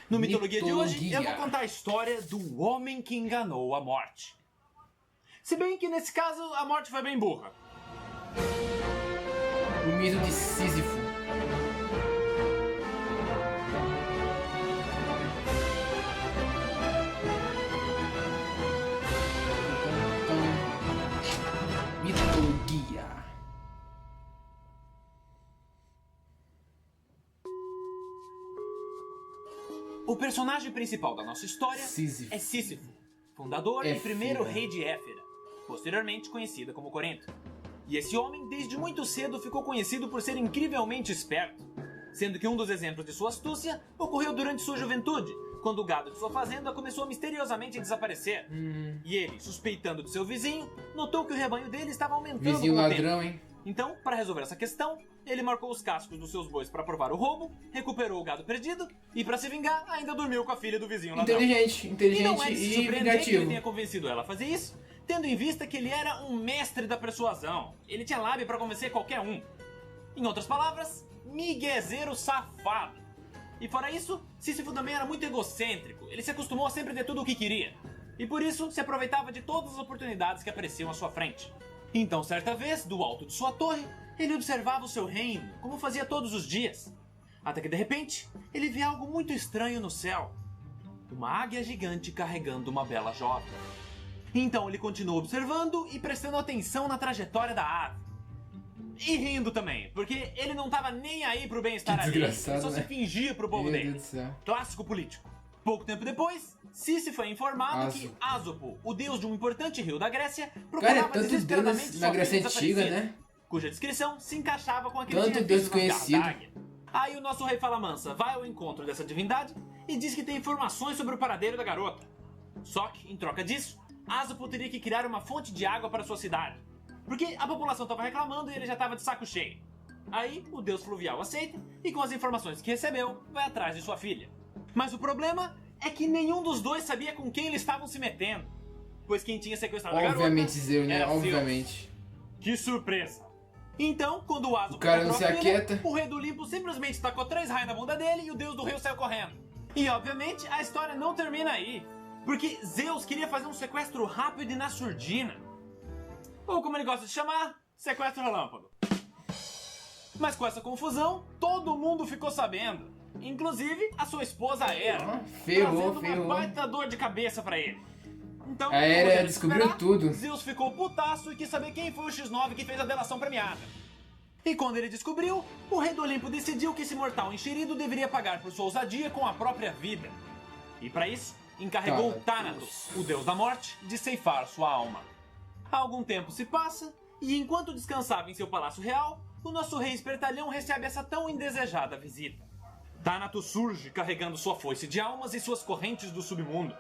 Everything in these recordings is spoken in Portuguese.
No Mitologia de hoje, eu vou contar a história do homem que enganou a morte. Se bem que nesse caso, a morte foi bem burra. O mito de Sísifo. Mitologia. O personagem principal da nossa história Sísifo. é Sísifo, fundador e primeiro rei de Éfera, posteriormente conhecida como Corinto. E esse homem, desde muito cedo, ficou conhecido por ser incrivelmente esperto, sendo que um dos exemplos de sua astúcia ocorreu durante sua juventude, quando o gado de sua fazenda começou a misteriosamente desaparecer. E ele, suspeitando de seu vizinho, notou que o rebanho dele estava aumentando Vizinho com o ladrão, tempo. hein? Então, para resolver essa questão, ele marcou os cascos dos seus bois para provar o roubo, recuperou o gado perdido e, para se vingar, ainda dormiu com a filha do vizinho ladrão. Inteligente E não é de se e surpreender que vingativo. ele tenha convencido ela a fazer isso, tendo em vista que ele era um mestre da persuasão. Ele tinha lábia para convencer qualquer um. Em outras palavras, miguezeiro safado. E fora isso, Sísifo também era muito egocêntrico. Ele se acostumou a sempre ter tudo o que queria. E por isso, se aproveitava de todas as oportunidades que apareciam à sua frente. Então, certa vez, do alto de sua torre, ele observava o seu reino, como fazia todos os dias. Até que, de repente, ele via algo muito estranho no céu. Uma águia gigante carregando uma bela jovem. Então ele continuou observando e prestando atenção na trajetória da ave. E rindo também, porque ele não estava nem aí pro bem-estar alheio, ele só se fingia pro povo dele. Clássico político. Pouco tempo depois, Sísifo foi informado que Ásopo, o deus de um importante rio da Grécia, procurava desesperadamente na Grécia sua antiga, filha né? cuja descrição se encaixava com aquele Tanto Deus conhecido. Aí o nosso rei Falamansa vai ao encontro dessa divindade e diz que tem informações sobre o paradeiro da garota. Só que, em troca disso, Ásopo teria que criar uma fonte de água para sua cidade, porque a população estava reclamando e ele já estava de saco cheio. Aí o deus fluvial aceita e, com as informações que recebeu, vai atrás de sua filha. Mas o problema é que nenhum dos dois sabia com quem eles estavam se metendo, pois quem tinha sequestrado a garota Zeus, né? era Obviamente. Zeus. Que surpresa! Então, quando o Ásopo cara não se encontrou a filha, aquieta. o rei do Olimpo simplesmente tacou 3 raios na bunda dele e o deus do rio saiu correndo. E, obviamente, a história não termina aí, porque Zeus queria fazer um sequestro rápido e na surdina. Ou, como ele gosta de chamar, sequestro relâmpago. Mas com essa confusão, todo mundo ficou sabendo. Inclusive, a sua esposa Hera, trazendo uma baita dor de cabeça pra ele. Então, a Hera descobriu tudo. Zeus ficou putaço e quis saber quem foi o X9 que fez a delação premiada. E quando ele descobriu, o rei do Olimpo decidiu que esse mortal enxerido deveria pagar por sua ousadia com a própria vida. E para isso, encarregou Thanatos, o deus da morte, de ceifar sua alma. Algum tempo se passa, e enquanto descansava em seu palácio real, o nosso rei espertalhão recebe essa tão indesejada visita. Thanatos surge carregando sua foice de almas e suas correntes do submundo.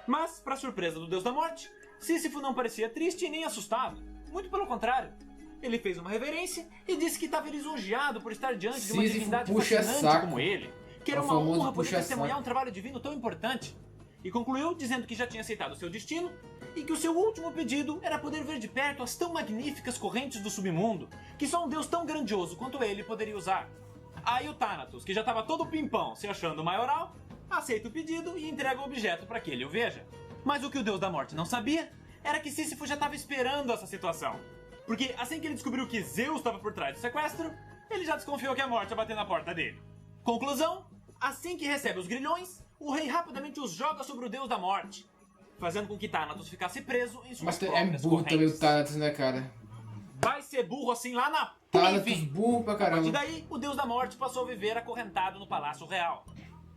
Mas, para surpresa do deus da morte, Sísifo não parecia triste e nem assustado. Muito pelo contrário. Ele fez uma reverência e disse que estava lisonjeado por estar diante de uma divindade fascinante como ele, que era uma honra poder testemunhar um trabalho divino tão importante. E concluiu dizendo que já tinha aceitado seu destino e que o seu último pedido era poder ver de perto as tão magníficas correntes do submundo, que só um deus tão grandioso quanto ele poderia usar. Aí o Thanatos, que já estava todo pimpão se achando maioral, aceita o pedido e entrega o objeto para que ele o veja. Mas o que o deus da morte não sabia era que Sísifo já estava esperando essa situação. Porque assim que ele descobriu que Zeus estava por trás do sequestro, ele já desconfiou que a morte ia bater na porta dele. Conclusão, assim que recebe os grilhões, o rei rapidamente os joga sobre o deus da morte, fazendo com que Thanatos ficasse preso em suas próprias correntes. Mas é burro também o Thanatos, né, cara? Vai ser burro assim lá na Thanatos burro pra caramba. E daí, o deus da morte passou a viver acorrentado no Palácio Real.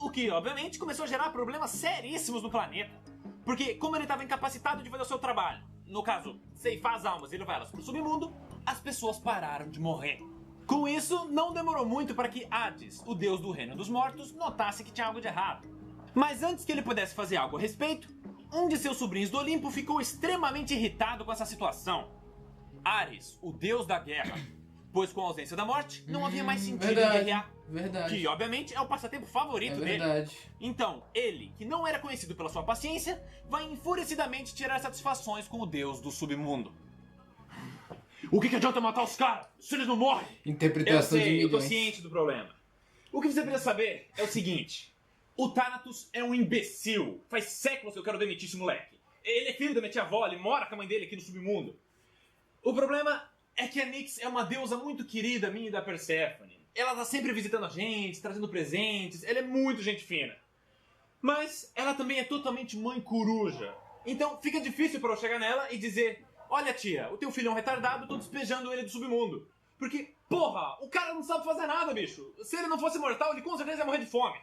O que, obviamente, começou a gerar problemas seríssimos no planeta. Porque, como ele estava incapacitado de fazer o seu trabalho, no caso, ceifar as almas e levar elas pro submundo, as pessoas pararam de morrer. Com isso, não demorou muito para que Hades, o deus do reino dos mortos, notasse que tinha algo de errado. Mas antes que ele pudesse fazer algo a respeito, um de seus sobrinhos do Olimpo ficou extremamente irritado com essa situação. Ares, o deus da guerra, pois com a ausência da morte, não havia mais sentido em guerrear. Verdade. Que, obviamente, é o passatempo favorito dele. Então, ele, que não era conhecido pela sua paciência, vai enfurecidamente tirar satisfações com o deus do submundo. O que adianta matar os caras se eles não morrem? Interpretação de milhões. Eu tô ciente do problema. O que você precisa saber é o seguinte. O Thanatos é um imbecil. Faz séculos que eu quero demitir esse moleque. Ele é filho da minha tia-avó, ele mora com a mãe dele aqui no submundo. O problema é que a Nyx é uma deusa muito querida minha e da Perséfone. Ela tá sempre visitando a gente, trazendo presentes, ela é muito gente fina. Mas ela também é totalmente mãe coruja. Então fica difícil pra eu chegar nela e dizer: olha tia, o teu filho é um retardado, tô despejando ele do submundo. Porque, porra, o cara não sabe fazer nada, bicho. Se ele não fosse mortal, ele com certeza ia morrer de fome.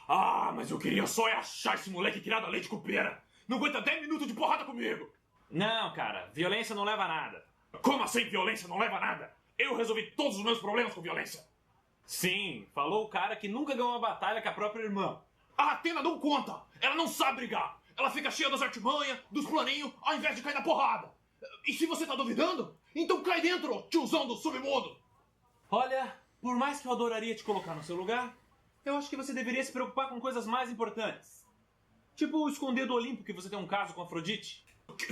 Ah, mas eu queria só achar esse moleque criado a leite com pera. Não aguenta 10 minutos de porrada comigo. Não, cara, violência não leva a nada. Como assim violência não leva a nada? Eu resolvi todos os meus problemas com violência. Sim, falou o cara que nunca ganhou uma batalha com a própria irmã. A Athena não conta! Ela não sabe brigar! Ela fica cheia das artimanhas, dos planinhos, ao invés de cair na porrada! E se você tá duvidando, então cai dentro, tiozão do submundo! Olha, por mais que eu adoraria te colocar no seu lugar, eu acho que você deveria se preocupar com coisas mais importantes. Tipo esconder do Olimpo que você tem um caso com Afrodite.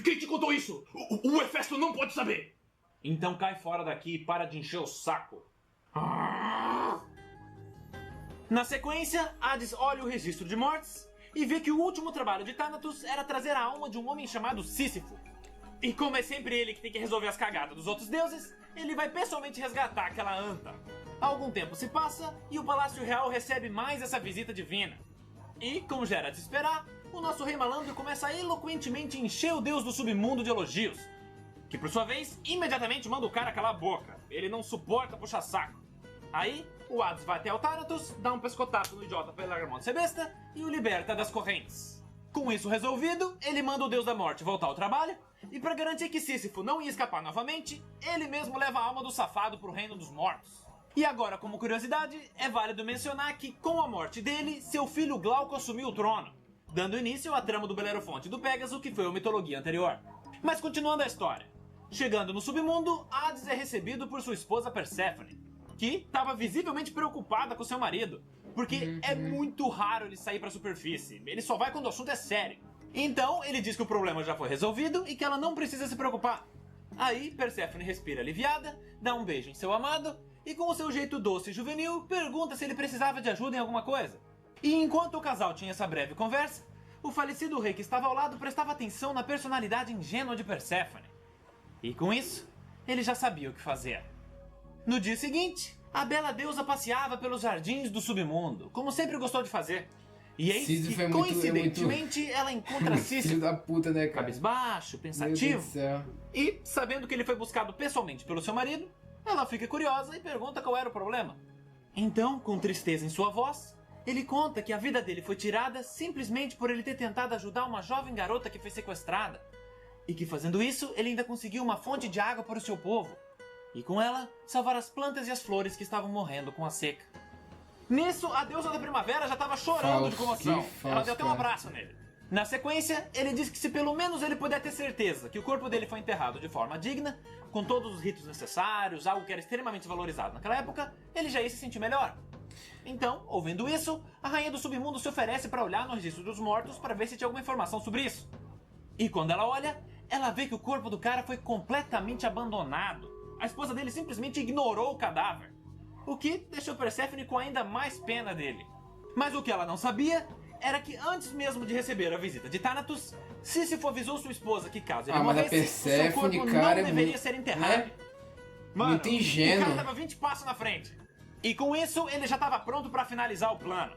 Quem te contou isso? O Hefesto não pode saber! Então cai fora daqui e para de encher o saco. Na sequência, Hades olha o registro de mortes e vê que o último trabalho de Thanatos era trazer a alma de um homem chamado Sísifo. E como é sempre ele que tem que resolver as cagadas dos outros deuses, ele vai pessoalmente resgatar aquela anta. Algum tempo se passa e o Palácio Real recebe mais essa visita divina. E, como já era de se esperar, o nosso rei malandro começa a eloquentemente encher o deus do submundo de elogios, que por sua vez, imediatamente manda o cara calar a boca. Ele não suporta puxar saco. Aí, o Hades vai até o Thanatos, dá um pescotapo no idiota pra ele largar a mão de ser besta e o liberta das correntes. Com isso resolvido, ele manda o deus da morte voltar ao trabalho e pra garantir que Sísifo não ia escapar novamente, ele mesmo leva a alma do safado pro reino dos mortos. E agora, como curiosidade, é válido mencionar que com a morte dele, seu filho Glauco assumiu o trono, dando início à trama do Belerofonte e do Pégaso, que foi a mitologia anterior. Mas continuando a história, chegando no submundo, Hades é recebido por sua esposa Perséfone, que estava visivelmente preocupada com seu marido, porque é muito raro ele sair para a superfície, ele só vai quando o assunto é sério. Então ele diz que o problema já foi resolvido e que ela não precisa se preocupar. Aí Perséfone respira aliviada, dá um beijo em seu amado e com o seu jeito doce e juvenil pergunta se ele precisava de ajuda em alguma coisa. E enquanto o casal tinha essa breve conversa, o falecido rei que estava ao lado prestava atenção na personalidade ingênua de Perséfone. E com isso, ele já sabia o que fazer. No dia seguinte, a bela deusa passeava pelos jardins do submundo, como sempre gostou de fazer. E eis que, coincidentemente, ela encontra Sísifo, filho da puta, né, cara? cabisbaixo, Meu Deus pensativo. do céu. E, sabendo que ele foi buscado pessoalmente pelo seu marido, ela fica curiosa e pergunta qual era o problema. Então, com tristeza em sua voz, ele conta que a vida dele foi tirada simplesmente por ele ter tentado ajudar uma jovem garota que foi sequestrada. E que fazendo isso, ele ainda conseguiu uma fonte de água para o seu povo. E com ela, salvar as plantas e as flores que estavam morrendo com a seca. Nisso, a deusa da primavera já estava chorando de comoção. Ela deu até um abraço nele. Na sequência, ele diz que se pelo menos ele puder ter certeza que o corpo dele foi enterrado de forma digna, com todos os ritos necessários, algo que era extremamente valorizado naquela época, ele já ia se sentir melhor. Então, ouvindo isso, a rainha do submundo se oferece para olhar no registro dos mortos para ver se tinha alguma informação sobre isso. E quando ela olha, ela vê que o corpo do cara foi completamente abandonado. A esposa dele simplesmente ignorou o cadáver, o que deixou Perséfone com ainda mais pena dele. Mas o que ela não sabia era que antes mesmo de receber a visita de Thanatos, Sísifo avisou sua esposa que caso ele morresse, o seu corpo não deveria ser enterrado. Mano, muito ingênuo. O cara tava 20 passos na frente. E com isso, ele já estava pronto para finalizar o plano.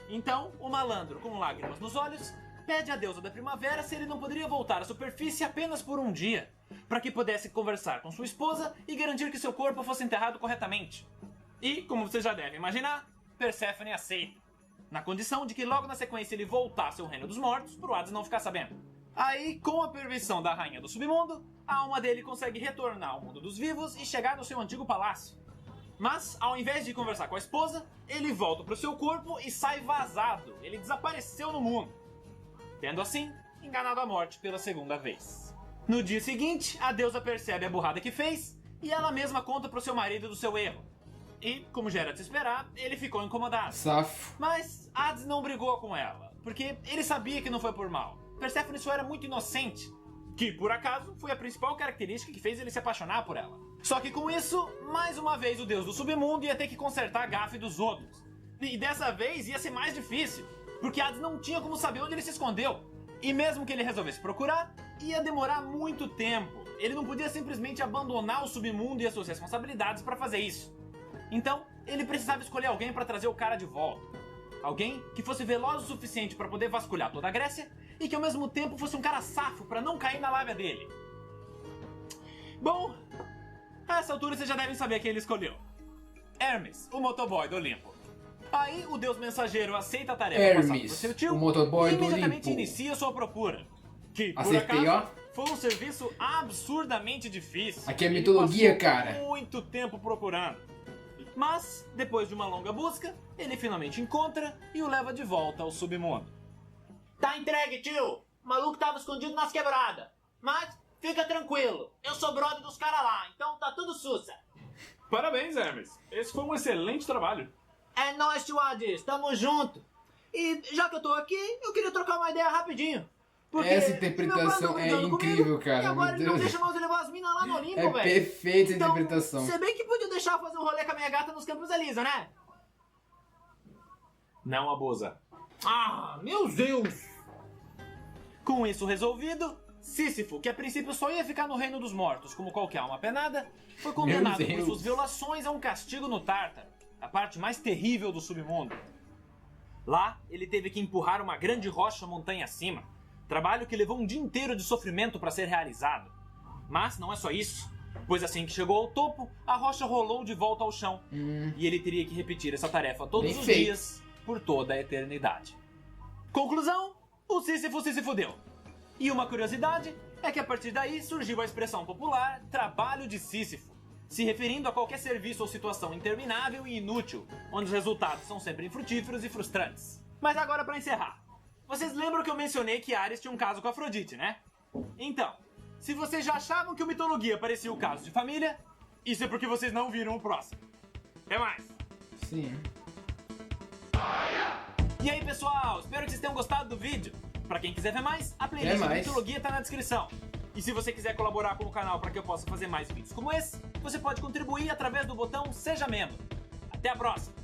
Então, o malandro, com lágrimas nos olhos, pede à deusa da primavera se ele não poderia voltar à superfície apenas por um dia, para que pudesse conversar com sua esposa e garantir que seu corpo fosse enterrado corretamente. E, como você já deve imaginar, Perséfone aceita, na condição de que logo na sequência ele voltasse ao reino dos mortos, pro Hades não ficar sabendo. Aí, com a permissão da rainha do submundo, a alma dele consegue retornar ao mundo dos vivos e chegar no seu antigo palácio. Mas, ao invés de conversar com a esposa, ele volta pro seu corpo e sai vazado. Ele desapareceu no mundo, tendo assim enganado a morte pela segunda vez. No dia seguinte, a deusa percebe a burrada que fez e ela mesma conta pro seu marido do seu erro. E, como já era de se esperar, ele ficou incomodado. Safo. Mas Hades não brigou com ela, porque ele sabia que não foi por mal. Perséfone só era muito inocente, que por acaso foi a principal característica que fez ele se apaixonar por ela. Só que com isso, mais uma vez o deus do submundo ia ter que consertar a gafe dos outros. E dessa vez ia ser mais difícil, porque Hades não tinha como saber onde ele se escondeu. E mesmo que ele resolvesse procurar, ia demorar muito tempo. Ele não podia simplesmente abandonar o submundo e as suas responsabilidades para fazer isso. Então, ele precisava escolher alguém para trazer o cara de volta. Alguém que fosse veloz o suficiente para poder vasculhar toda a Grécia e que ao mesmo tempo fosse um cara safo para não cair na lábia dele. Bom, a essa altura vocês já devem saber quem ele escolheu. Hermes, o motoboy do Olimpo. Aí o deus mensageiro aceita a tarefa passada por seu tio o motoboy e do imediatamente Olimpo. inicia sua procura. Que, por Acertei, acaso, ó. foi um serviço absurdamente difícil. Aqui é Ele mitologia, passou cara. muito tempo procurando. Mas, depois de uma longa busca, ele finalmente encontra e o leva de volta ao submundo. Tá entregue, tio. O maluco tava escondido nas quebradas. Mas fica tranquilo, eu sou brother dos caras lá, então tá tudo sussa. Parabéns, Hermes. Esse foi um excelente trabalho. É nóis, tio Hades, tamo junto. E já que eu tô aqui, eu queria trocar uma ideia rapidinho. Porque Essa meu interpretação brother é brigando incrível, comigo, cara. E agora Meu ele não Deus. deixa mais eu levar as minas lá no Olimpo, É velho. perfeita a Então, interpretação. você bem que podia deixar eu fazer um rolê com a minha gata nos Campos Elíseos, né? Não abusa. Ah, meu Deus. Com isso resolvido, Sísifo, que a princípio só ia ficar no reino dos mortos como qualquer alma penada, foi condenado por Deus. suas violações a um castigo no Tártaro, a parte mais terrível do submundo. Lá, ele teve que empurrar uma grande rocha montanha acima, trabalho que levou um dia inteiro de sofrimento para ser realizado. Mas não é só isso, pois assim que chegou ao topo, a rocha rolou de volta ao chão, e ele teria que repetir essa tarefa todos Bem os feito. dias, por toda a eternidade. Conclusão, o Sísifo se fudeu. E uma curiosidade é que a partir daí surgiu a expressão popular trabalho de Sísifo, se referindo a qualquer serviço ou situação interminável e inútil, onde os resultados são sempre infrutíferos e frustrantes. Mas agora para encerrar. Vocês lembram que eu mencionei que Ares tinha um caso com Afrodite, né? Então, se vocês já achavam que o Mitologia parecia o caso de família, isso é porque vocês não viram o próximo. Até mais! Sim. E aí pessoal, espero que vocês tenham gostado do vídeo. Pra quem quiser ver mais, a playlist É da mais. Mitologia tá na descrição. E se você quiser colaborar com o canal para que eu possa fazer mais vídeos como esse, você pode contribuir através do botão Seja Membro. Até a próxima!